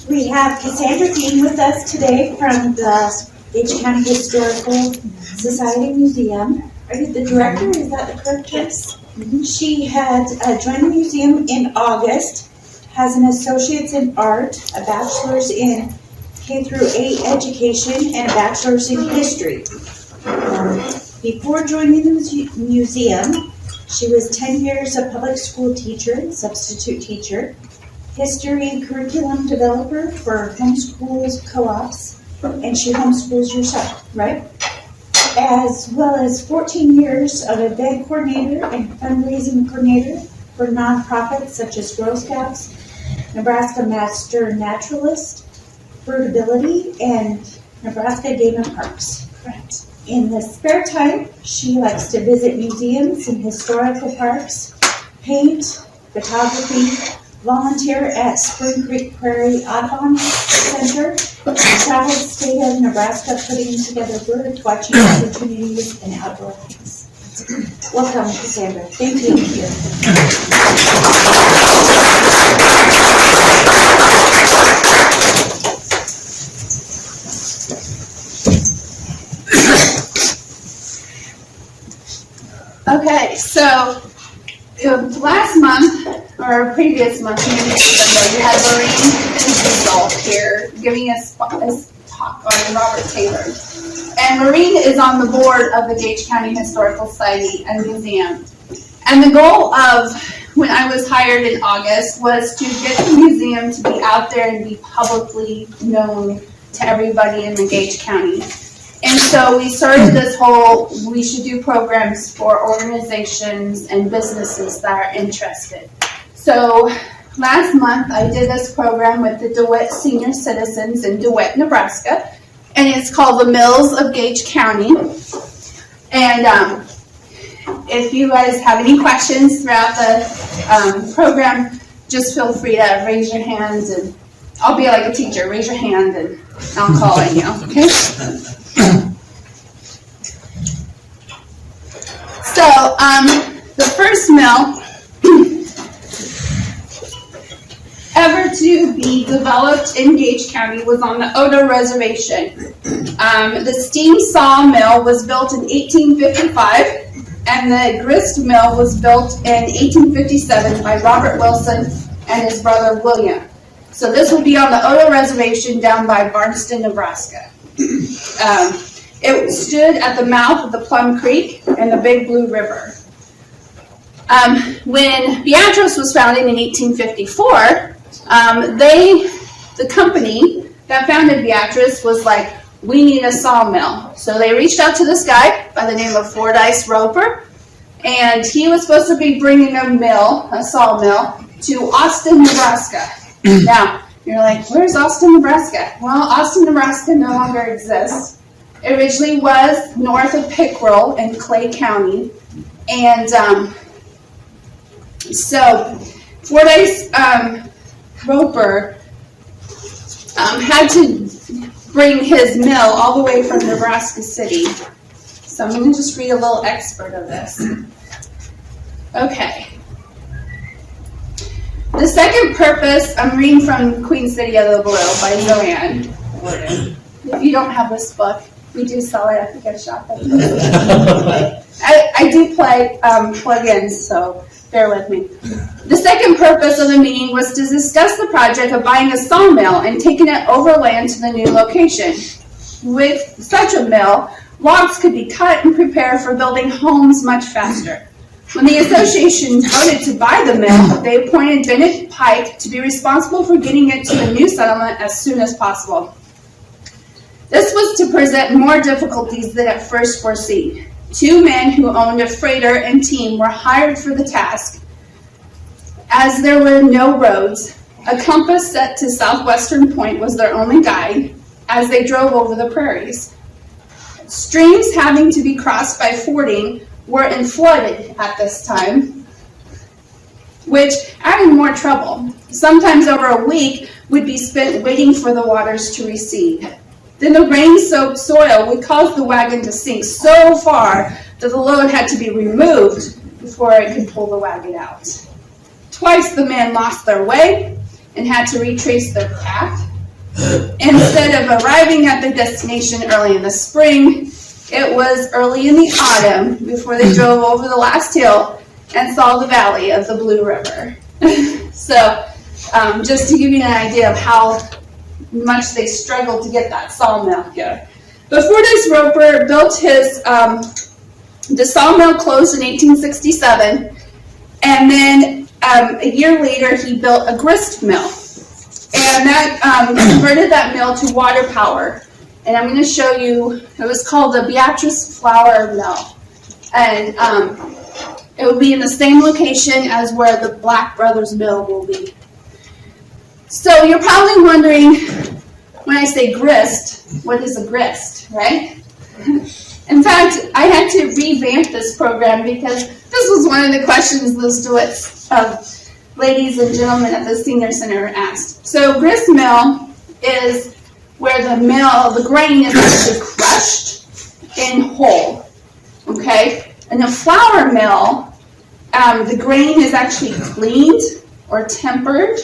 We have Cassandra Dean with us today from the Gage County Historical Society Museum. Are you the director? Is that the correct term? Yes. She had joined the museum in August, has an associate's in art, a bachelor's in K through 8 education, and a bachelor's in history. Before joining the museum, she was 10 years a public school teacher, substitute teacher, history and curriculum developer for homeschools co-ops, and she homeschools herself, right? As well as 14 years of event coordinator and fundraising coordinator for nonprofits such as Girl Scouts, Nebraska Master Naturalist, Birdability, and Nebraska Game and Parks. Correct. In the spare time, she likes to visit museums and historical parks, paint, photography, volunteer at Spring Creek Prairie Audubon Center, travel the state of Nebraska putting together bird watching opportunities and outdoor hikes. Welcome, Cassandra. Thank you. Okay, so last month, or previous month, maybe December, we had Lorraine Diesel here giving us a talk on Robert Taylor. And Lorraine is on the board of the Gage County Historical Society and Museum. And the goal of when I was hired in August was to get the museum to be out there and be publicly known to everybody in the Gage County. And so we started this whole, we should do programs for organizations and businesses that are interested. So last month I did this program with the DeWitt Senior Citizens in DeWitt, Nebraska, and it's called the Mills of Gage County. And if you guys have any questions throughout the program, just feel free to raise your hands, and I'll be like a teacher, raise your hand and I'll call on you, okay? So, the first mill ever to be developed in Gage County was on the Oda Reservation. The steam saw mill was built in 1855, and the grist mill was built in 1857 by Robert Wilson and his brother William. So this would be on the Oda Reservation down by Barnston, Nebraska. It stood at the mouth of the Plum Creek and the Big Blue River. When Beatrice was founded in 1854, the company that founded Beatrice was like, we need a sawmill. So they reached out to this guy by the name of Fordyce Roper, and he was supposed to be bringing a sawmill, to Austin, Nebraska. Now, you're like, where's Austin, Nebraska? Well, Austin, Nebraska no longer exists. It originally was north of Pickrell in Clay County. And so Fordyce Roper had to bring his mill all the way from Nebraska City. So I'm going to just read a little excerpt of this. Okay. The second purpose, I'm reading from Queen City of the Blue by Joanne Woodin. If you don't have this book, we do sell it at the gift shop. I do play plug-ins, so bear with me. The second purpose of the meeting was to discuss the project of buying a sawmill and taking it overland to the new location. With such a mill, logs could be cut and prepared for building homes much faster. When the association voted to buy the mill, they appointed Bennett Pike to be responsible for getting it to the new settlement as soon as possible. This was to present more difficulties than at first foreseen. Two men who owned a freighter and team were hired for the task. As there were no roads, a compass set to southwestern point was their only guide as they drove over the prairies. Streams having to be crossed by fording were flooded at this time, which added more trouble. Sometimes over a week would be spent waiting for the waters to recede. Then the rain-soaked soil would cause the wagon to sink so far that the load had to be removed before it could pull the wagon out. Twice the men lost their way and had to retrace their path. Instead of arriving at their destination early in the spring, it was early in the autumn before they drove over the last hill and saw the valley of the Blue River. So, just to give you an idea of how much they struggled to get that sawmill here. But Fordyce Roper built his, the sawmill closed in 1867, and then a year later he built a grist mill. And that converted that mill to water power. And I'm going to show you, it was called the Beatrice Flour Mill. And it will be in the same location as where the Black Brothers Mill will be. So you're probably wondering, when I say grist, what is a grist, right? In fact, I had to revamp this program because this was one of the questions the Stewart's ladies and gentlemen at the senior center asked. So grist mill is where the grain is actually crushed in whole, okay? In a flour mill, the grain is actually cleaned or tempered,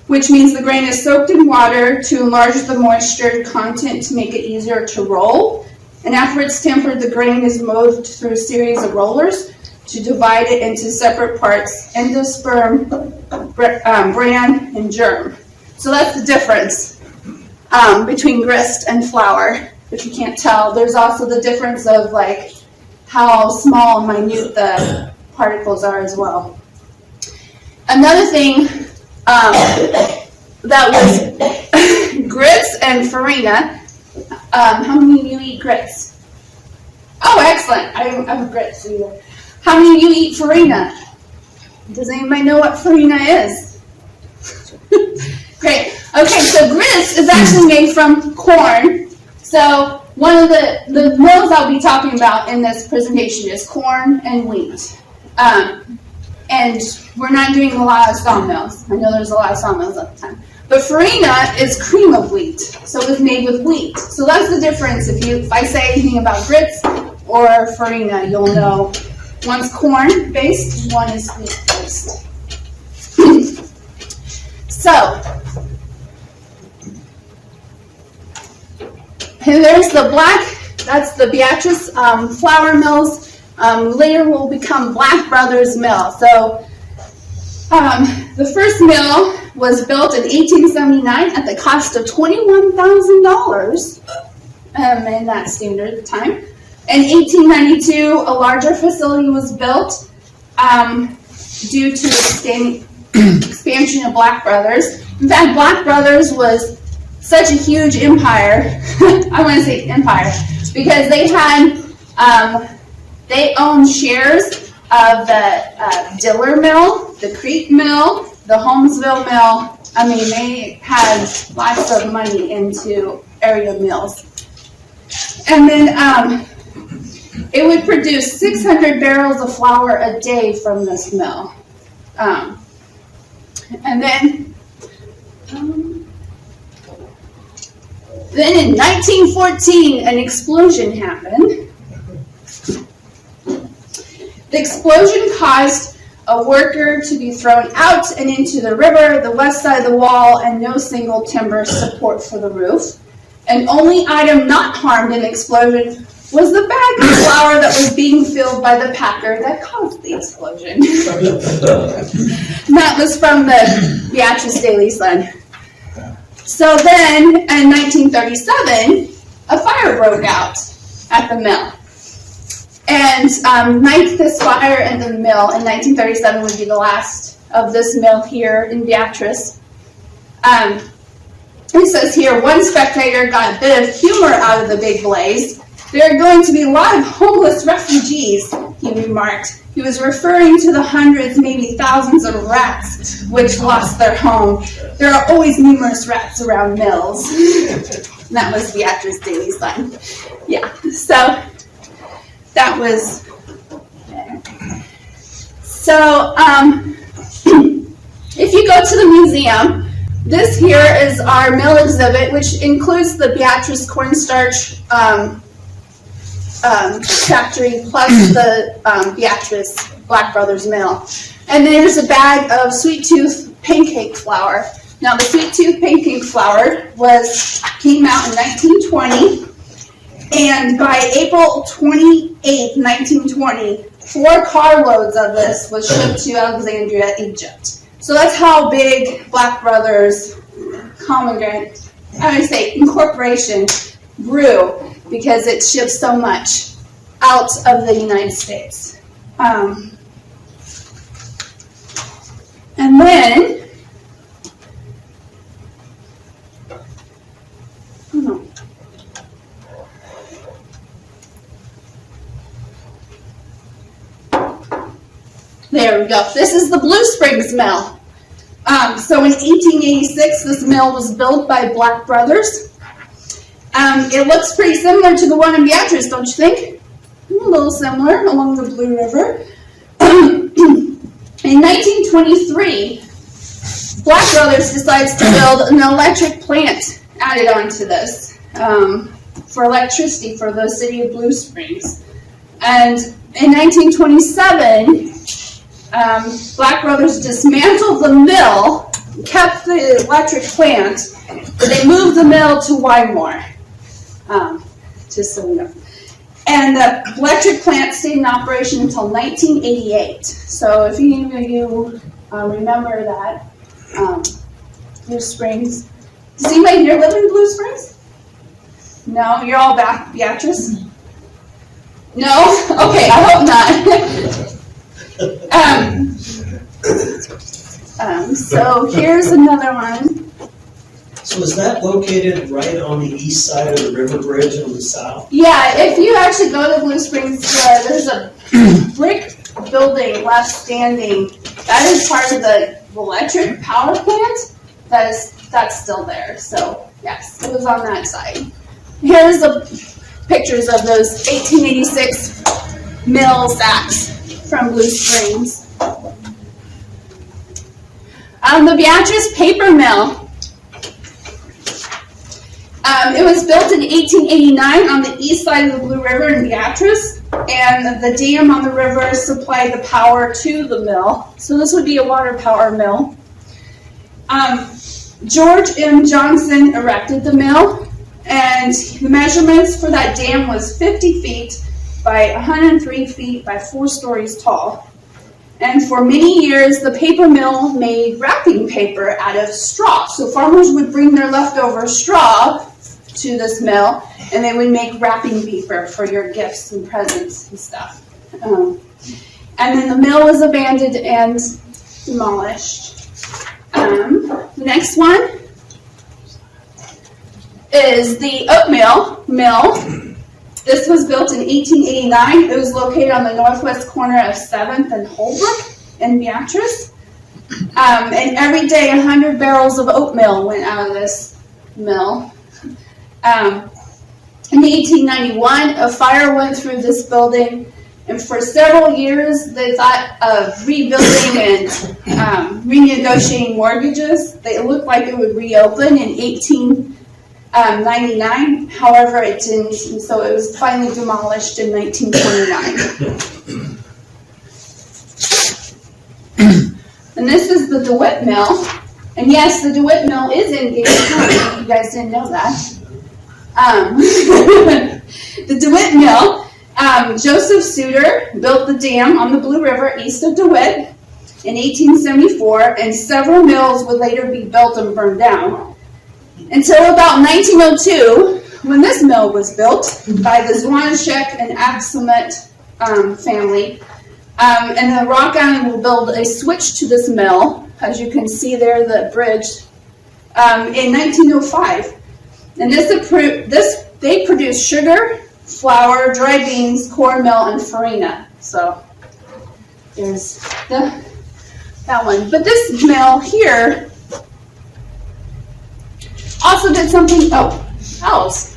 which means the grain is soaked in water to enlarge the moisture content to make it easier to roll. And after it's tempered, the grain is moved through a series of rollers to divide it into separate parts: endosperm, bran, and germ. So that's the difference between grist and flour. If you can't tell, there's also the difference of like how small and minute the particles are as well. Another thing that was grits and farina. How many of you eat grits? Oh, excellent. I have grits either. How many of you eat farina? Does anybody know what farina is? Great. Okay, so grits is actually made from corn. So one of the mills I'll be talking about in this presentation is corn and wheat. And we're not doing a lot of sawmills. I know there's a lot of sawmills at the time. But farina is cream of wheat, so it's made with wheat. So that's the difference. If I say anything about grits or farina, you'll know one's corn-based, one is wheat-based. So, and there's the that's the Beatrice flour mills. Later will become Black Brothers Mill. So, the first mill was built in 1879 at the cost of $21,000 in that standard time. In 1892, a larger facility was built due to the expansion of Black Brothers. In fact, Black Brothers was such a huge empire. I want to say empire because they had they owned shares of the Diller Mill, the Crete Mill, the Holmesville Mill. I mean, they had lots of money into area mills. And then it would produce 600 barrels of flour a day from this mill. And then in 1914, an explosion happened. The explosion caused a worker to be thrown out and into the river, the west side of the wall, and no single timber support for the roof. And only item not harmed in the explosion was the bag of flour that was being filled by the packer that caused the explosion. That was from the Beatrice Daily Sun. So then, in 1937, a fire broke out at the mill. And this fire in the mill in 1937 would be the last of this mill here in Beatrice. It says here, one spectator got a bit of humor out of the big blaze. There are going to be a lot of homeless refugees, he remarked. He was referring to the hundreds, maybe thousands of rats which lost their home. There are always numerous rats around mills. And that was Beatrice Daily Sun. Yeah, so that was there. So, if you go to the museum, this here is our mill exhibit, which includes the Beatrice cornstarch factory plus the Beatrice Black Brothers Mill. And there's a bag of Sweet Tooth pancake flour. Now the Sweet Tooth pancake flour came out in 1920, and by April 28th, 1920, 4 carloads of this was shipped to Alexandria, Egypt. So that's how big Black Brothers Incorporation grew, because it shipped so much out of the United States. And then, there we go. This is the Blue Springs Mill. So in 1886, this mill was built by Black Brothers. It looks pretty similar to the one in Beatrice, don't you think? A little similar, along the Blue River. In 1923, Black Brothers decides to build an electric plant added onto this for electricity for the city of Blue Springs. And in 1927, Black Brothers dismantled the mill, kept the electric plant, but they moved the mill to Wymore, just so you know. And the electric plant stayed in operation until 1988. So if any of you remember that, Blue Springs. Does anybody here live in Blue Springs? No? You're all back, Beatrice? No? Okay, I hope not. So here's another one. So is that located right on the east side of the river bridge on the south? Yeah, if you actually go to Blue Springs, there's a brick building left standing. That is part of the electric power plant. That's still there. So yes, it was on that side. Here's the pictures of those 1886 mill sacks from Blue Springs. The Beatrice Paper Mill. It was built in 1889 on the east side of the Blue River in Beatrice, and the dam on the river supplied the power to the mill. So this would be a water power mill. George M. Johnson erected the mill, and the measurements for that dam was 50 feet by 103 feet by 4 stories tall. And for many years, the paper mill made wrapping paper out of straw. So farmers would bring their leftover straw to this mill, and they would make wrapping paper for your gifts and presents and stuff. And then the mill was abandoned and demolished. The next one is the oatmeal mill. This was built in 1889. It was located on the northwest corner of 7th and Holbrook in Beatrice. And every day 100 barrels of oatmeal went out of this mill. In 1891, a fire went through this building, and for several years they thought of rebuilding and renegotiating mortgages. It looked like it would reopen in 1899. However, it didn't, and so it was finally demolished in 1929. And this is the DeWitt Mill. And yes, the DeWitt Mill is in Gage County. You guys didn't know that. The DeWitt Mill, Joseph Suter built the dam on the Blue River east of DeWitt in 1874, and several mills would later be built and burned down. Until about 1902, when this mill was built by the Zwanishek and Aksumet family. And the Rock Island will build a switch to this mill, as you can see there, the bridge, in 1905. And they produce sugar, flour, dry beans, cornmeal, and farina. So there's that one. But this mill here also did something else.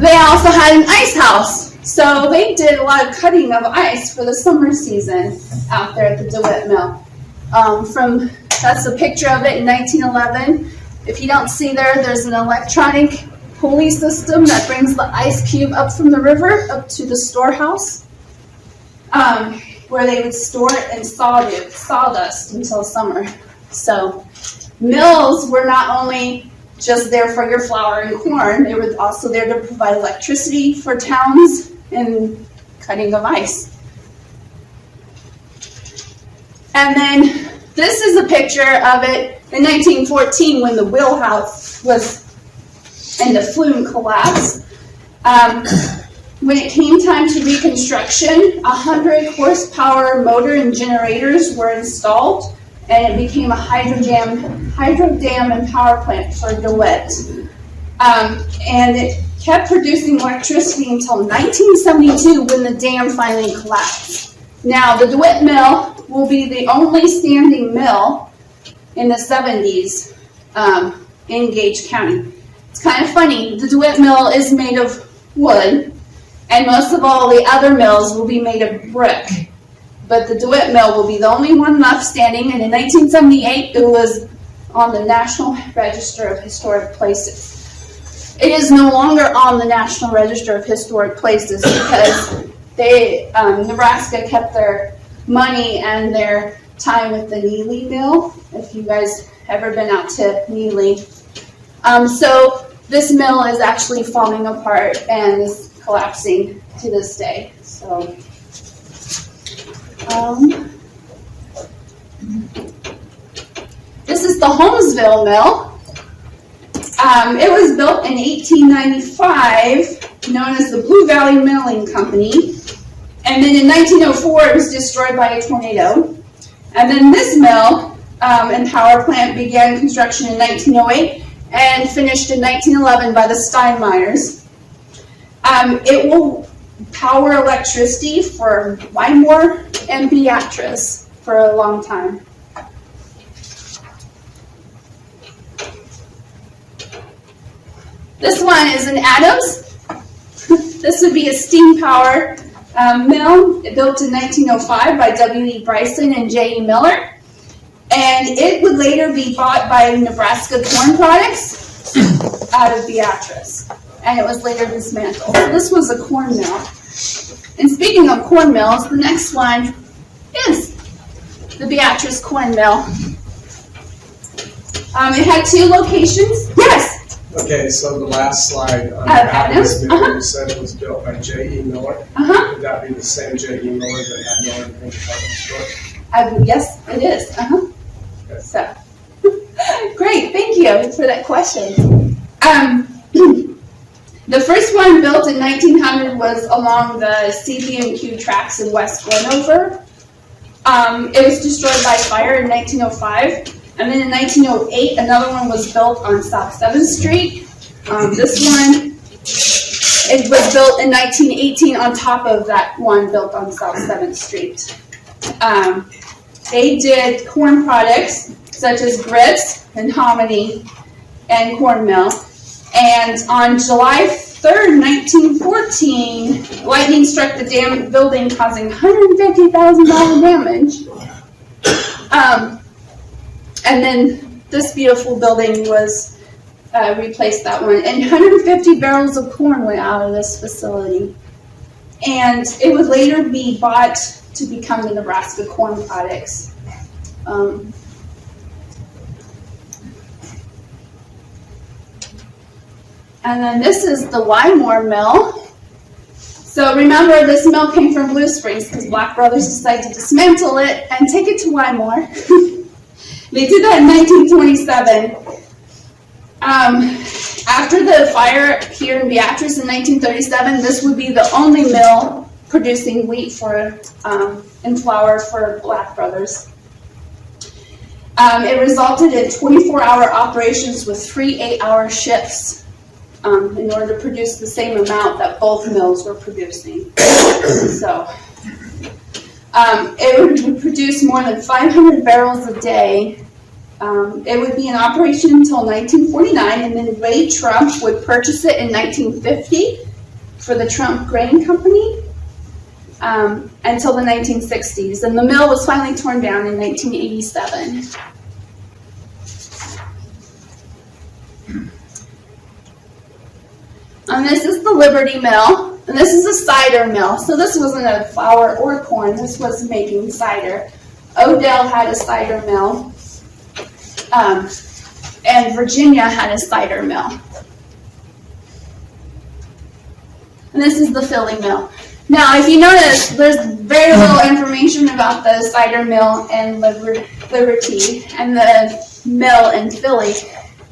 They also had an ice house. So they did a lot of cutting of ice for the summer season out there at the DeWitt Mill. That's a picture of it in 1911. If you don't see there's an electronic pulley system that brings the ice cube up from the river up to the storehouse. where they would store it in sawdust until summer. So mills were not only just there for your flour and corn, they were also there to provide electricity for towns and cutting of ice. And then this is a picture of it in 1914 when the wheelhouse was in the flume collapse. When it came time to reconstruction, 100 horsepower motor and generators were installed, and it became a hydro dam and power plant for DeWitt. And it kept producing electricity until 1972 when the dam finally collapsed. Now, the DeWitt mill will be the only standing mill in the 70s in Gage County. It's kind of funny, the DeWitt mill is made of wood, and most of all the other mills will be made of brick. But the DeWitt mill will be the only one left standing, and in 1978 it was on the National Register of Historic Places. It is no longer on the National Register of Historic Places because Nebraska kept their money and their time with the Neely mill, if you guys ever been out to Neely. So this mill is actually falling apart and is collapsing to this day. So, this is the Holmesville mill. It was built in 1895, known as the Blue Valley Milling Company. And then in 1904, it was destroyed by a tornado. And then this mill and power plant began construction in 1908 and finished in 1911 by the Steinmeiers. It will power electricity for Wymore and Beatrice for a long time. This one is in Adams. This would be a steam power mill built in 1905 by W.E. Bryson and J.E. Miller. And it would later be bought by Nebraska Corn Products out of Beatrice. And it was later dismantled. So this was a corn mill. And speaking of corn mills, the next one is the Beatrice Corn Mill. It had two locations. Yes? Okay, so the last slide on Adams, you said it was built by J.E. Miller. Would that be the same J.E. Miller that had Miller and Department Store? Yes, it is. Okay. So, great, thank you for that question. The first one built in 1900 was along the CB&Q tracks in West Glenover. It was destroyed by fire in 1905. And then in 1908, another one was built on South 7th Street. This one, it was built in 1918 on top of that one built on South 7th Street. They did corn products such as grits and hominy and cornmeal. And on July 3rd, 1914, lightning struck the dam building, causing $150,000 damage. And then this beautiful building was replaced that one. And 150 barrels of corn went out of this facility. And it would later be bought to become the Nebraska Corn Products. And then this is the Wymore Mill. So remember, this mill came from Blue Springs because Black Brothers decided to dismantle it and take it to Wymore. They did that in 1927. After the fire here in Beatrice in 1937, this would be the only mill producing wheat and flour for Black Brothers. It resulted in 24-hour operations with 3 8-hour shifts in order to produce the same amount that both mills were producing. So it would produce more than 500 barrels a day. It would be in operation until 1949, and then Ray Trump would purchase it in 1950 for the Trump Grain Company until the 1960s. And the mill was finally torn down in 1987. And this is the Liberty Mill. And this is a cider mill. So this wasn't a flour or corn. This was making cider. Odell had a cider mill. And Virginia had a cider mill. And this is the Philly mill. Now, if you notice, there's very little information about the cider mill in Liberty and the mill in Philly.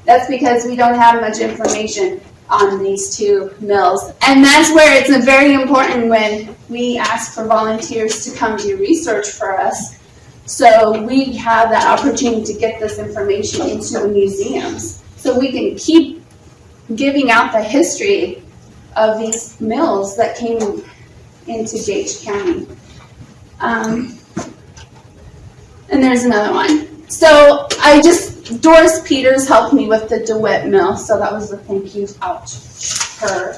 That's because we don't have much information on these two mills. And that's where it's very important when we ask for volunteers to come do research for us. So we have that opportunity to get this information into the museums. So we can keep giving out the history of these mills that came into Gage County. And there's another one. So Doris Peters helped me with the DeWitt mill, so that was a thank you out to her.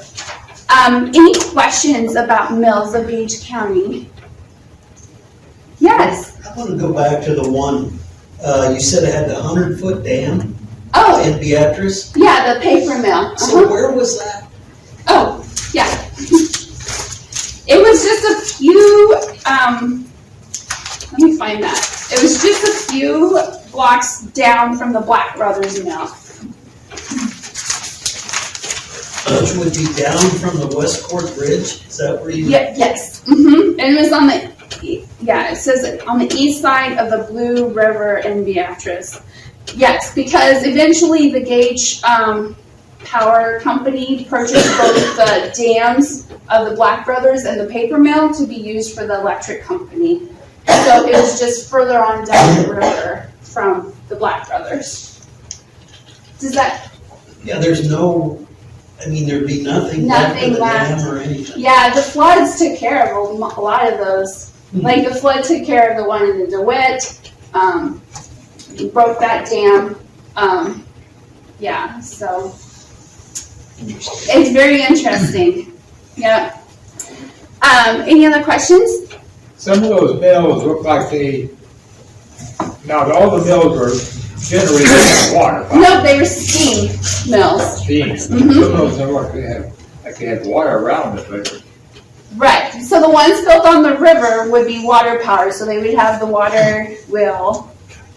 Any questions about mills of Gage County? Yes. I want to go back to the one, you said it had the 100-foot dam Oh, in Beatrice. yeah, the paper mill. So where was that? Oh, yeah. It was just a few, let me find that. It was just a few blocks down from the Black Brothers mill. Which would be down from the West Court Bridge? Is that where you? Yeah, yes. And it was on it says on the east side of the Blue River in Beatrice. Yes, because eventually the Gage Power Company purchased both the dams of the Black Brothers and the paper mill to be used for the electric company. So it was just further on down the river from the Black Brothers. Does that? Yeah, there's no, there'd be nothing left of the dam or anything. Yeah, the floods took care of a lot of those. Like the flood took care of the one in the DeWitt, broke that dam. Yeah, so it's very interesting. Yeah. Any other questions? Some of those mills look like now all the mills are generated by water. No, they were steam mills. Steam. Some of those look like they have water around it, but Right. So the ones built on the river would be water powered. So they would have the water wheel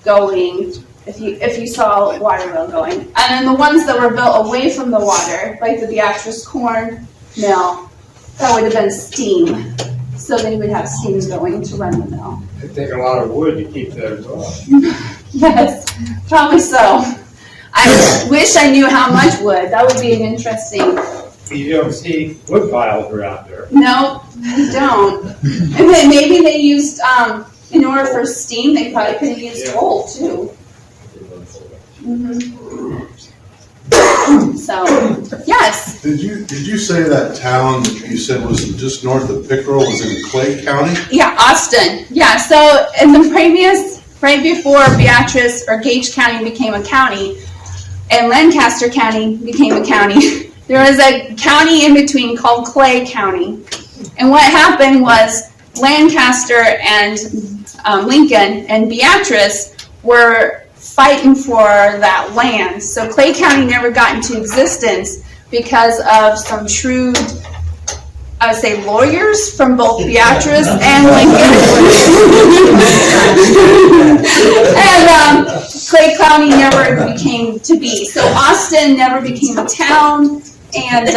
going. If you saw a water wheel going, and then the ones that were built away from the water, like the Beatrice corn mill, that would have been steam. So they would have steam going to run the mill. it take a lot of wood to keep that going. Yes, probably so. I wish I knew how much wood. That would be an interesting. You don't see wood piles around there. No, you don't. And then maybe they used, in order for steam, they probably could have used coal too. So, yes. Did you say that town that you said was just north of Pickerel was in Clay County? Yeah, Austin. Yeah, so in the right before Beatrice or Gage County became a county, and Lancaster County became a county, there was a county in between called Clay County. And what happened was Lancaster and Lincoln and Beatrice were fighting for that land. So Clay County never got into existence because of some shrewd, I would say, lawyers from both Beatrice and Lincoln. And Clay County never became to be. So Austin never became a town, and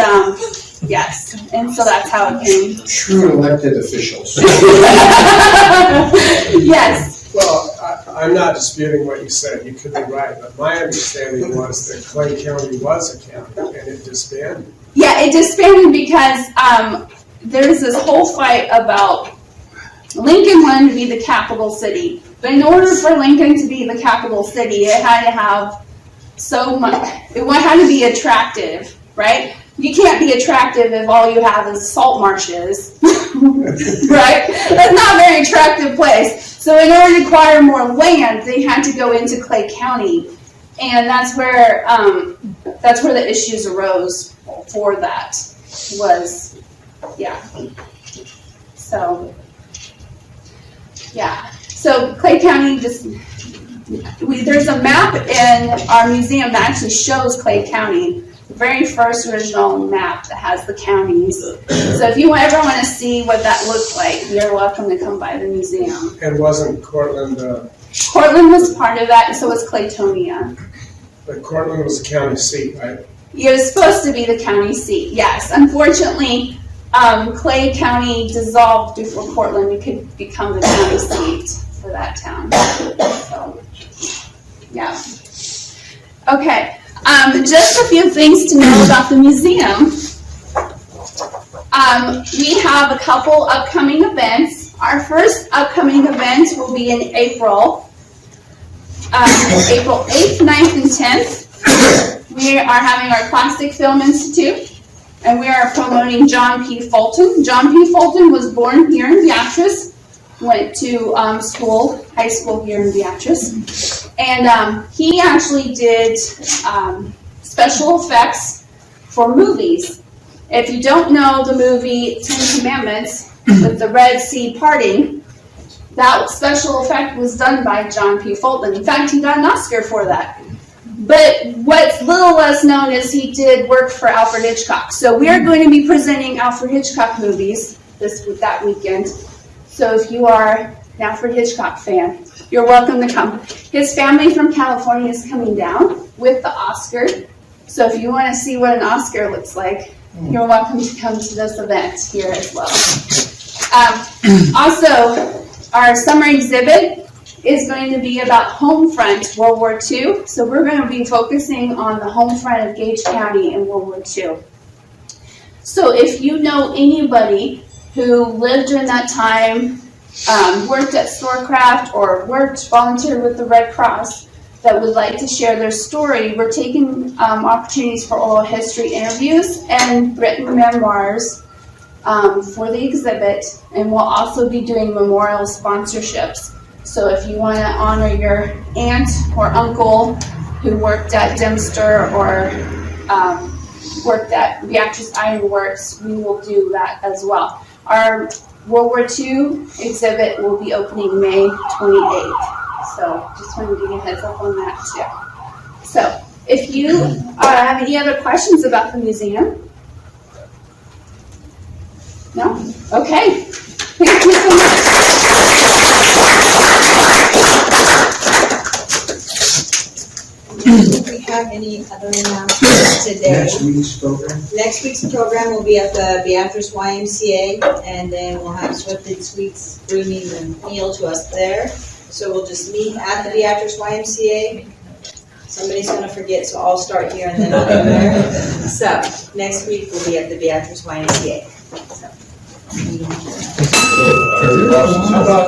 yes, and so that's how it came. True elected officials. Yes. Well, I'm not disputing what you said, you could be right, but my understanding was that Clay County was a county and it disbanded. Yeah, it disbanded because there's this whole fight about Lincoln wanted to be the capital city. But in order for Lincoln to be the capital city, it had to have so much, it had to be attractive, right? You can't be attractive if all you have is salt marshes, right? That's not a very attractive place. So in order to acquire more land, they had to go into Clay County. And that's where the issues arose for that was, yeah. So, yeah. So Clay County there's a map in our museum that actually shows Clay County very first original map that has the counties. So if you ever want to see what that looked like, you're welcome to come by the museum. And wasn't Cortland, Cortland was part of that, and so was Claytonia. but Cortland was the county seat, right? It was supposed to be the county seat, yes. Unfortunately, Clay County dissolved before Cortland could become the county seat for that town. So, yeah. Okay, just a few things to know about the museum. We have a couple upcoming events. Our first upcoming event will be in April. April 8th, 9th, and 10th. We are having our Plastic Film Institute, and we are promoting John P. Fulton. John P. Fulton was born here in Beatrice, went to high school here in Beatrice, and he actually did special effects for movies. If you don't know the movie 10 Commandments with the Red Sea parting, that special effect was done by John P. Fulton. In fact, he got an Oscar for that. But what's little less known is he did work for Alfred Hitchcock. So we are going to be presenting Alfred Hitchcock movies that weekend. So if you are an Alfred Hitchcock fan, you're welcome to come. His family from California is coming down with the Oscar. So if you want to see what an Oscar looks like, you're welcome to come to this event here as well. Also, our summer exhibit is going to be about home front World War II. So we're going to be focusing on the home front of Gage County in World War II. So if you know anybody who lived during that time, worked at Storecraft, or volunteered with the Red Cross that would like to share their story, we're taking opportunities for oral history interviews and written memoirs for the exhibit, and we'll also be doing memorial sponsorships. So if you want to honor your aunt or uncle who worked at Dempster or worked at Beatrice Iron Works, we will do that as well. Our World War II exhibit will be opening May 28th. So just wanted to give you a heads up on that too. So if you have any other questions about the museum? No? Okay. Thank you so much. Do we have any other announcements today? Next week's program? Next week's program will be at the Beatrice YMCA, and then we'll have Swift and Sweets bringing the meal to us there. So we'll just meet at the Beatrice YMCA. Somebody's gonna forget, so I'll start here and then I'll go there. So, next week we'll be at the Beatrice YMCA. So. How about